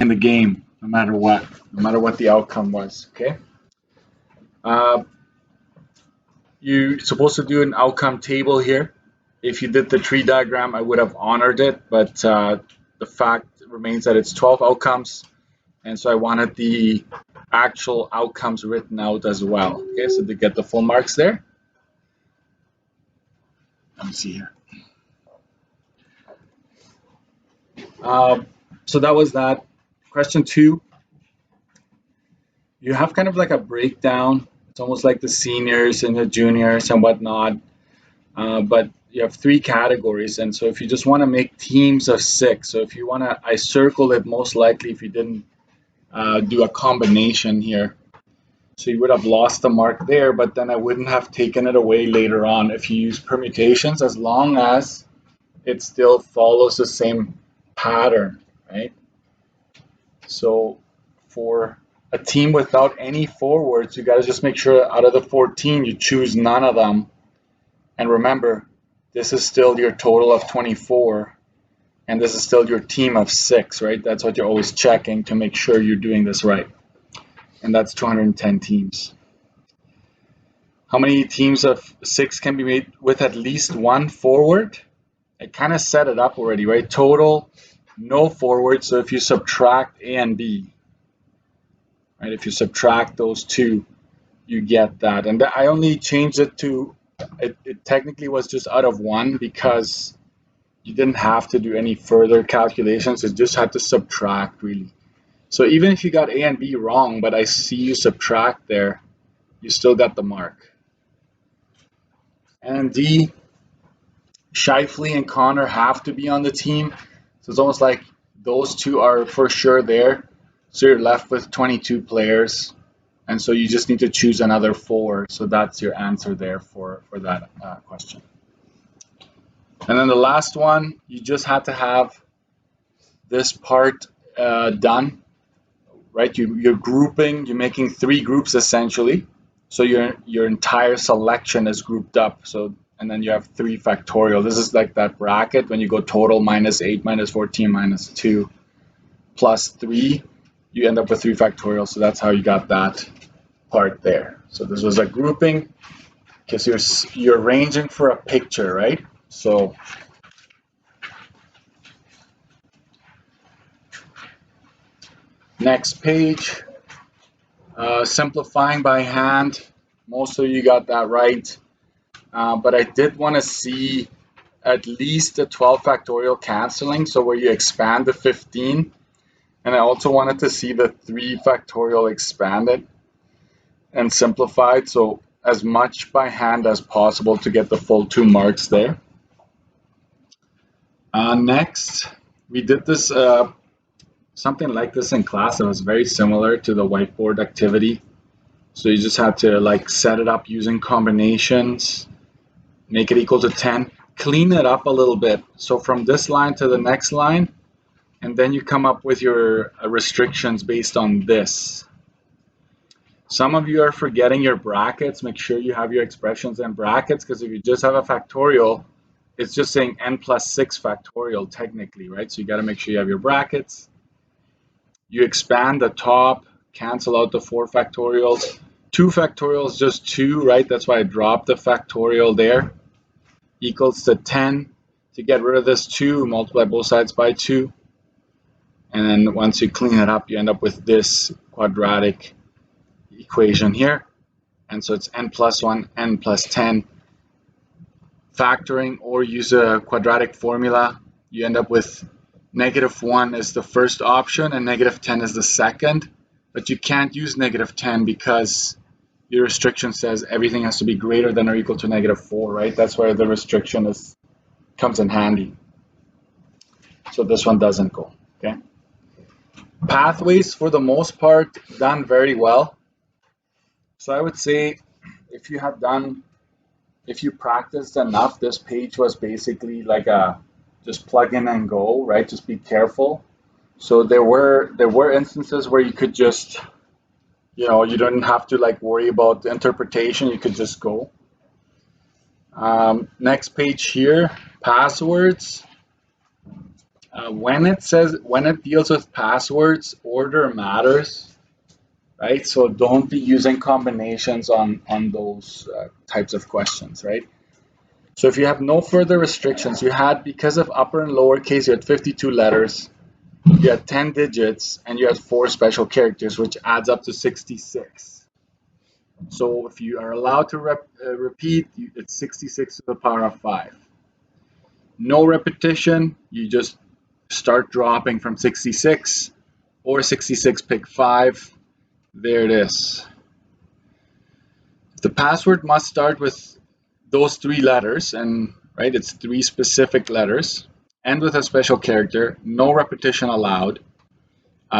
in the game, no matter what the outcome was. Okay. You're supposed to do an outcome table here. If you did the tree diagram, I would have honored it, but the fact remains that it's 12 outcomes, and so I wanted the actual outcomes written out as well. Okay, so to get the full marks there. Let me see here. So that was that. Question 2. You have kind of like a breakdown. It's almost like the seniors and the juniors and whatnot. But you have 3 categories. And so if you just want to make teams of 6, so if you want to, I circled it most likely if you didn't do a combination here. So you would have lost the mark there, but then I wouldn't have taken it away later on if you use permutations, as long as it still follows the same pattern, right? So for a team without any forwards, you got to just make sure out of the 14, you choose none of them. And remember, this is still your total of 24, and this is still your team of 6, right? That's what you're always checking to make sure you're doing this right. And that's 210 teams. How many teams of 6 can be made with at least 1 forward? I kind of set it up already, right? Total, no forward. So if you subtract A and B, right? If you subtract those 2, you get that. And I only changed it to, it technically was just out of 1 because you didn't have to do any further calculations. It just had to subtract, really. So even if you got A and B wrong, but I see you subtract there, you still got the mark. And D, Shifley and Connor have to be on the team. So it's almost like those 2 are for sure there. So you're left with 22 players. And so you just need to choose another 4. So that's your answer there for that question. And then the last one, you just had to have this part done. Right, you're grouping, you're making 3 groups essentially. So your entire selection is grouped up. So, and then you have 3 factorial. This is like that bracket when you go total minus 8, minus 14, minus 2, plus 3. You end up with 3 factorial. So that's how you got that part there. So this was a grouping because you're arranging for a picture, right? So next page, simplifying by hand. Most of you got that right, but I did want to see at least the 12 factorial canceling, so where you expand the 15, and I also wanted to see the 3 factorial expanded and simplified, so as much by hand as possible to get the full 2 marks there. Next, we did this something like this in class. It was very similar to the whiteboard activity. So you just had to like set it up using combinations, make it equal to 10, clean it up a little bit. So from this line to the next line, and then you come up with your restrictions based on this. Some of you are forgetting your brackets. Make sure you have your expressions in brackets, because if you just have a factorial, it's just saying n plus 6 factorial technically, right? So you got to make sure you have your brackets. You expand the top, cancel out the 4 factorials. 2 factorials, just 2, right? That's why I dropped the factorial there. Equals to 10. To get rid of this 2, multiply both sides by 2. And then once you clean it up, you end up with this quadratic equation here. And so it's n plus 1, n plus 10. Factoring or use a quadratic formula, you end up with -1 is the first option and -10 is the second, but you can't use -10 because your restriction says everything has to be greater than or equal to -4, right? That's where the restriction comes in handy. So this one doesn't go, okay? Pathways, for the most part, done very well. So I would say if you practiced enough, this page was basically like a just plug in and go, right? Just be careful. So there were instances where you could just, you don't have to like worry about the interpretation. You could just go. Next page here, passwords. When it deals with passwords, order matters, right? So don't be using combinations on those types of questions, right? So if you have no further restrictions, you had, because of upper and lowercase, you had 52 letters, you had 10 digits, and you had 4 special characters, which adds up to 66. So if you are allowed to repeat, it's 66 to the power of 5. No repetition, you just start dropping from 66, or 66 pick 5. There it is. The password must start with those 3 letters, and right, it's 3 specific letters, and with a special character. No repetition allowed.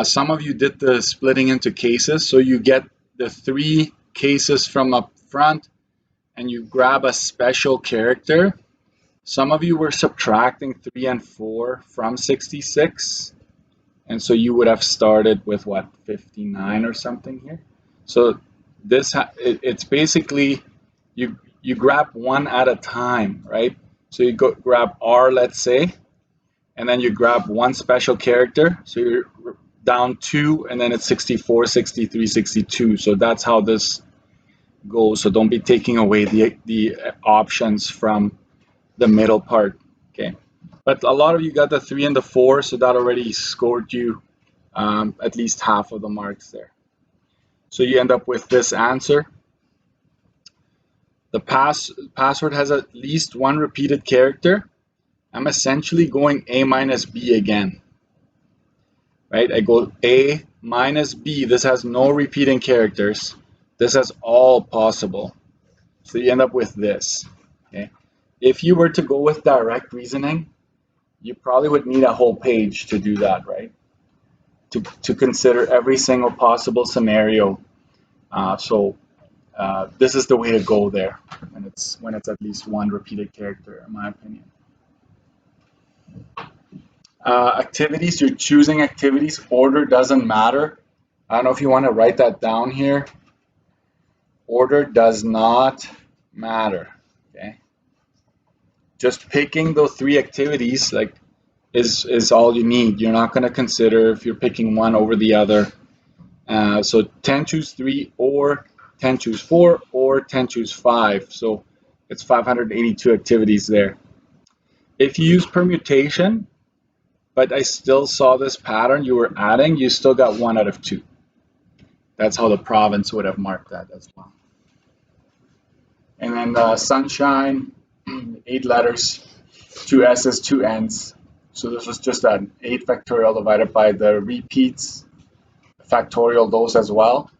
Some of you did the splitting into cases, so you get the 3 cases from up front, and you grab a special character. Some of you were subtracting 3 and 4 from 66, and so you would have started with what, 59 or something here. So this it's basically you grab one at a time, right? So you go grab R, let's say, and then you grab one special character. So you're down 2, and then it's 64, 63, 62. So that's how this goes. So don't be taking away the options from the middle part. Okay, but a lot of you got the 3 and the 4, so that already scored you at least half of the marks there. So you end up with this answer. The password has at least 1 repeated character. I'm essentially going A minus B again, right? I go A minus B. This has no repeating characters. This has all possible. So you end up with this. Okay. If you were to go with direct reasoning, you probably would need a whole page to do that, right? To consider every single possible scenario. This is the way to go there when it's at least 1 repeated character, in my opinion. Activities, you're choosing activities. Order doesn't matter. I don't know if you want to write that down here. Order does not matter. Okay. Just picking those 3 activities is all you need. You're not going to consider if you're picking one over the other. So 10 choose 3, or 10 choose 4, or 10 choose 5. So it's 582 activities there. If you use permutation, but I still saw this pattern you were adding, you still got 1 out of 2. That's how the province would have marked that as well. And then sunshine, 8 letters, 2 S's, 2 N's. So this was just an 8 factorial divided by the repeats, factorial those as well.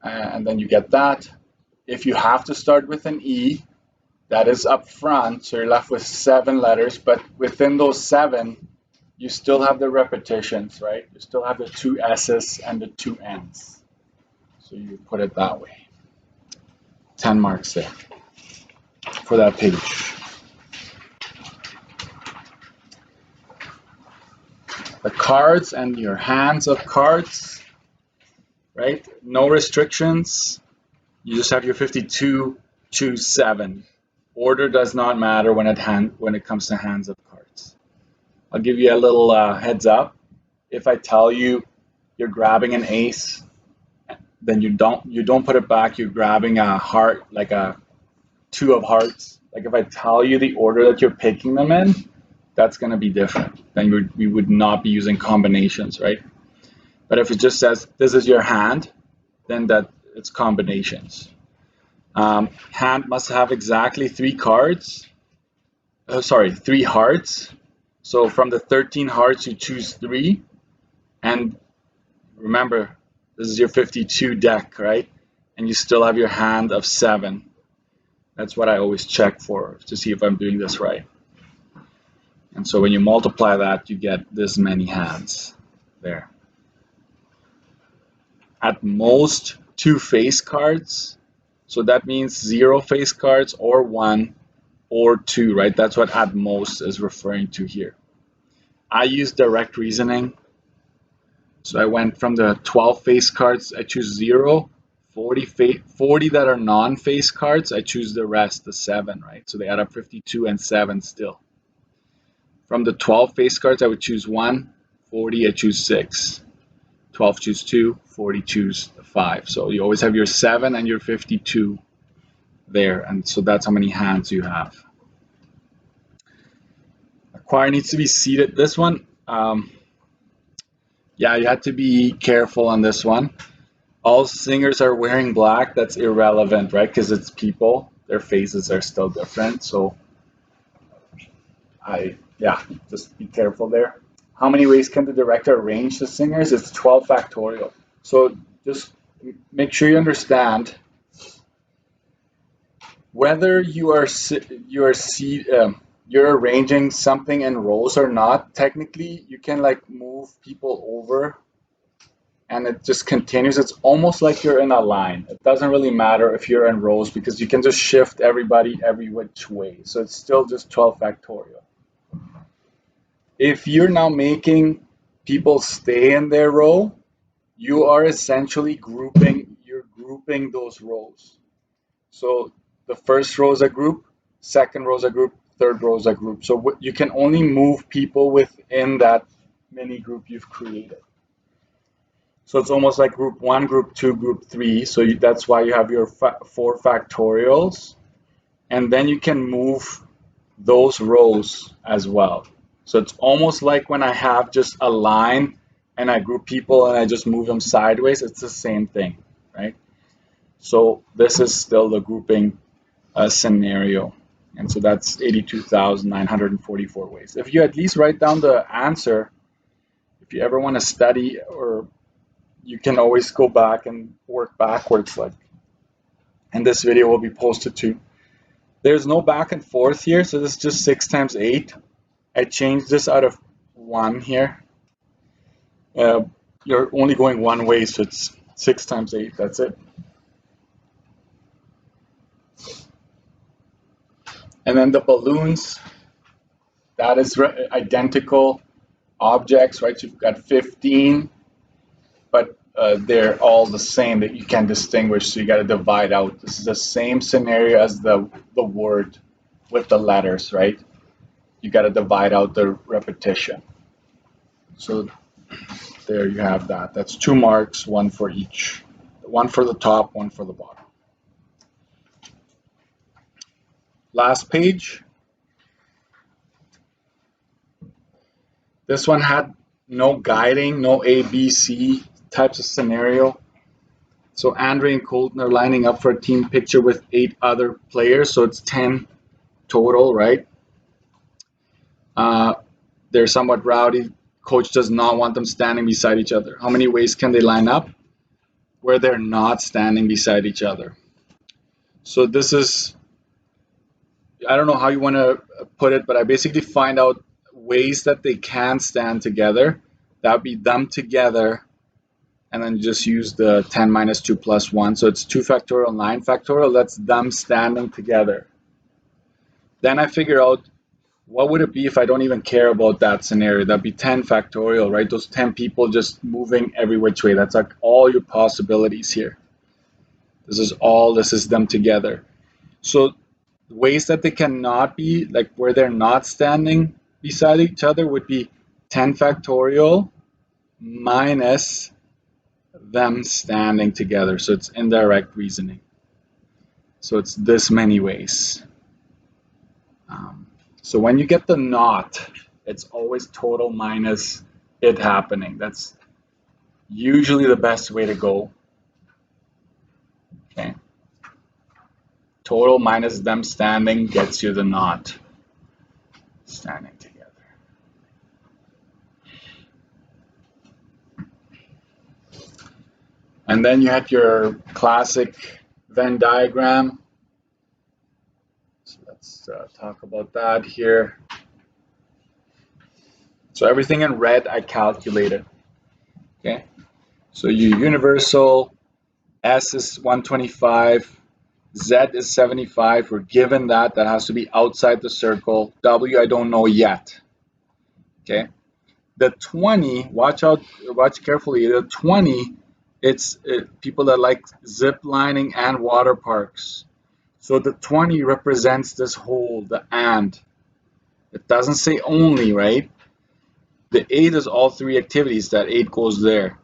And then you get that. If you have to start with an E, that is up front, so you're left with 7 letters, but within those 7, you still have the repetitions, right? You still have the 2 S's and the 2 N's. So you put it that way. 10 marks there for that page. The cards and your hands of cards, right? No restrictions. You just have your 52, choose 7. Order does not matter when it comes to hands of cards. I'll give you a little heads up. If I tell you you're grabbing an ace, then you don't put it back. You're grabbing a heart, like a 2 of hearts. Like if I tell you the order that you're picking them in, that's going to be different. Then we would not be using combinations, right? But if it just says this is your hand, then it's combinations. Hand must have exactly 3 cards. 3 hearts. So from the 13 hearts, you choose 3. And remember, this is your 52 deck, right? And you still have your hand of 7. That's what I always check for to see if I'm doing this right. And so when you multiply that, you get this many hands there. At most, 2 face cards. So that means 0 face cards, or 1, or 2, right? That's what at most is referring to here. I use direct reasoning. So I went from the 12 face cards, I choose 0. 40 that are non-face cards, I choose the rest, the 7, right? So they add up 52 and 7 still. From the 12 face cards, I would choose 1, 40, I choose 6. 12 choose 2, 40 choose 5. So you always have your 7 and your 52 there. And so that's how many hands you have. Choir needs to be seated. This one, yeah, you have to be careful on this one. All singers are wearing black. That's irrelevant, right? Because it's people. Their faces are still different. So yeah, just be careful there. How many ways can the director arrange the singers? It's 12 factorial. So just make sure you understand whether you're arranging something in rows or not. Technically, you can like move people over, and it just continues. It's almost like you're in a line. It doesn't really matter if you're in rows because you can just shift everybody every which way. So it's still just 12 factorial. If you're now making people stay in their row, you are essentially grouping those rows. So the first row is a group, second row is a group, third row is a group. So you can only move people within that mini group you've created. So it's almost like group 1, group 2, group 3. So that's why you have your 4 factorials. And then you can move those rows as well. So it's almost like when I have just a line and I group people and I just move them sideways, it's the same thing, right? So this is still the grouping scenario. And so that's 82,944 ways. If you at least write down the answer, if you ever want to study, or you can always go back and work backwards, like, and this video will be posted too. There's no back and forth here, so this is just 6 times 8. I changed this out of 1 here. You're only going one way, so it's 6 times 8, that's it. And then the balloons, that is identical objects, right? So you've got 15, but they're all the same that you can distinguish, so you got to divide out. This is the same scenario as the word with the letters, right? You got to divide out the repetition. So there you have that. That's 2 marks, 1 for each. 1 for the top, 1 for the bottom. Last page. This one had no guiding, no A, B, C types of scenario. So Andre and Colton are lining up for a team picture with 8 other players, so it's 10 total, right? They're somewhat rowdy. Coach does not want them standing beside each other. How many ways can they line up where they're not standing beside each other? So this is, I don't know how you want to put it, but I basically find out ways that they can stand together. That would be them together, and then just use the 10 minus 2 plus 1. So it's 2 factorial, 9 factorial. That's them standing together. Then I figure out, what would it be if I don't even care about that scenario? That'd be 10 factorial, right? Those 10 people just moving every which way. That's like all your possibilities here. This is them together. So ways that they cannot be, like where they're not standing beside each other, would be 10 factorial minus them standing together. So it's indirect reasoning. So it's this many ways. So when you get the not, it's always total minus it happening. That's usually the best way to go. Okay. Total minus them standing gets you the not standing together. And then you had your classic Venn diagram. So let's talk about that here. So everything in red I calculated. Okay. So U universal, S is 125, Z is 75. We're given that. That has to be outside the circle. W I don't know yet. Okay. The 20, watch carefully. The 20, it's people that like zip lining and water parks. So the 20 represents this whole, the and. It doesn't say only, right? The 8 is all three activities. That 8 goes there.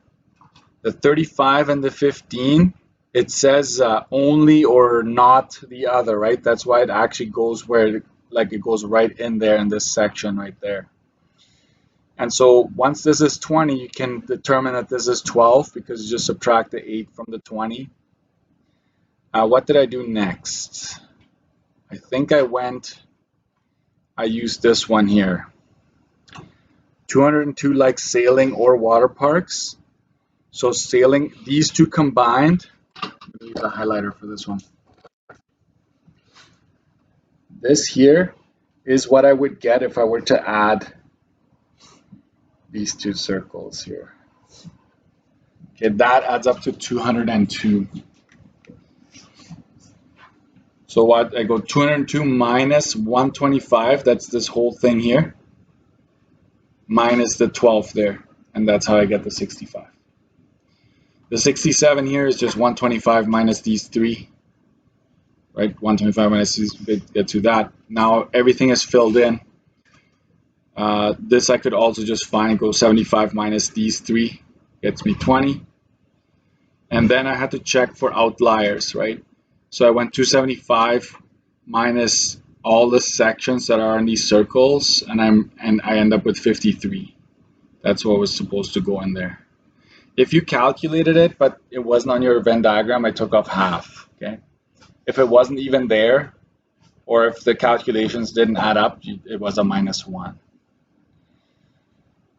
The 35 and the 15, it says only or not the other, right? That's why it actually goes where, like it goes right in there in this section right there. And so once this is 20, you can determine that this is 12 because you just subtract the 8 from the 20. What did I do next? I think I used this one here. 202 like sailing or water parks. So sailing, these two combined, let me use a highlighter for this one. This here is what I would get if I were to add these two circles here. Okay, that adds up to 202. So what, I go 202 minus 125, that's this whole thing here, minus the 12 there, and that's how I get the 65. The 67 here is just 125 minus these three, right? 125 minus these, get to that. Now everything is filled in. This I could also just find, go 75 minus these three, gets me 20. And then I had to check for outliers, right? So I went 275 minus all the sections that are in these circles, and I end up with 53. That's what was supposed to go in there. If you calculated it, but it wasn't on your Venn diagram, I took off half, okay? If it wasn't even there, or if the calculations didn't add up, it was a -1.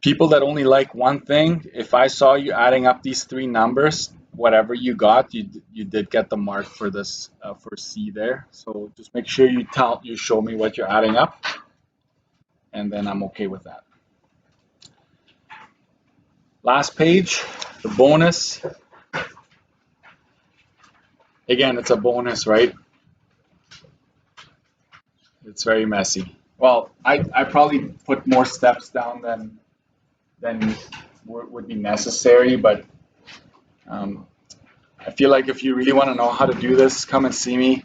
People that only like one thing, if I saw you adding up these three numbers, whatever you got, you did get the mark for this for C there. So just make sure you show me what you're adding up, and then I'm okay with that. Last page, the bonus. Again, it's a bonus, right? It's very messy. Well, I probably put more steps down than would be necessary, but I feel like if you really want to know how to do this, come and see me.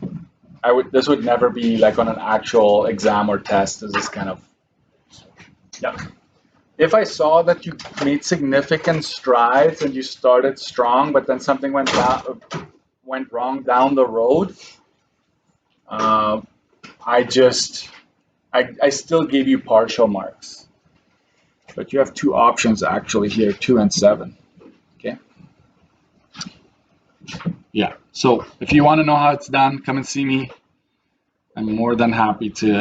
This would never be like on an actual exam or test. This is kind of, yeah. If I saw that you made significant strides and you started strong, but then something went wrong down the road, I still gave you partial marks. But you have two options actually here, 2 and 7. Okay. Yeah. So if you want to know how it's done, come and see me. I'm more than happy to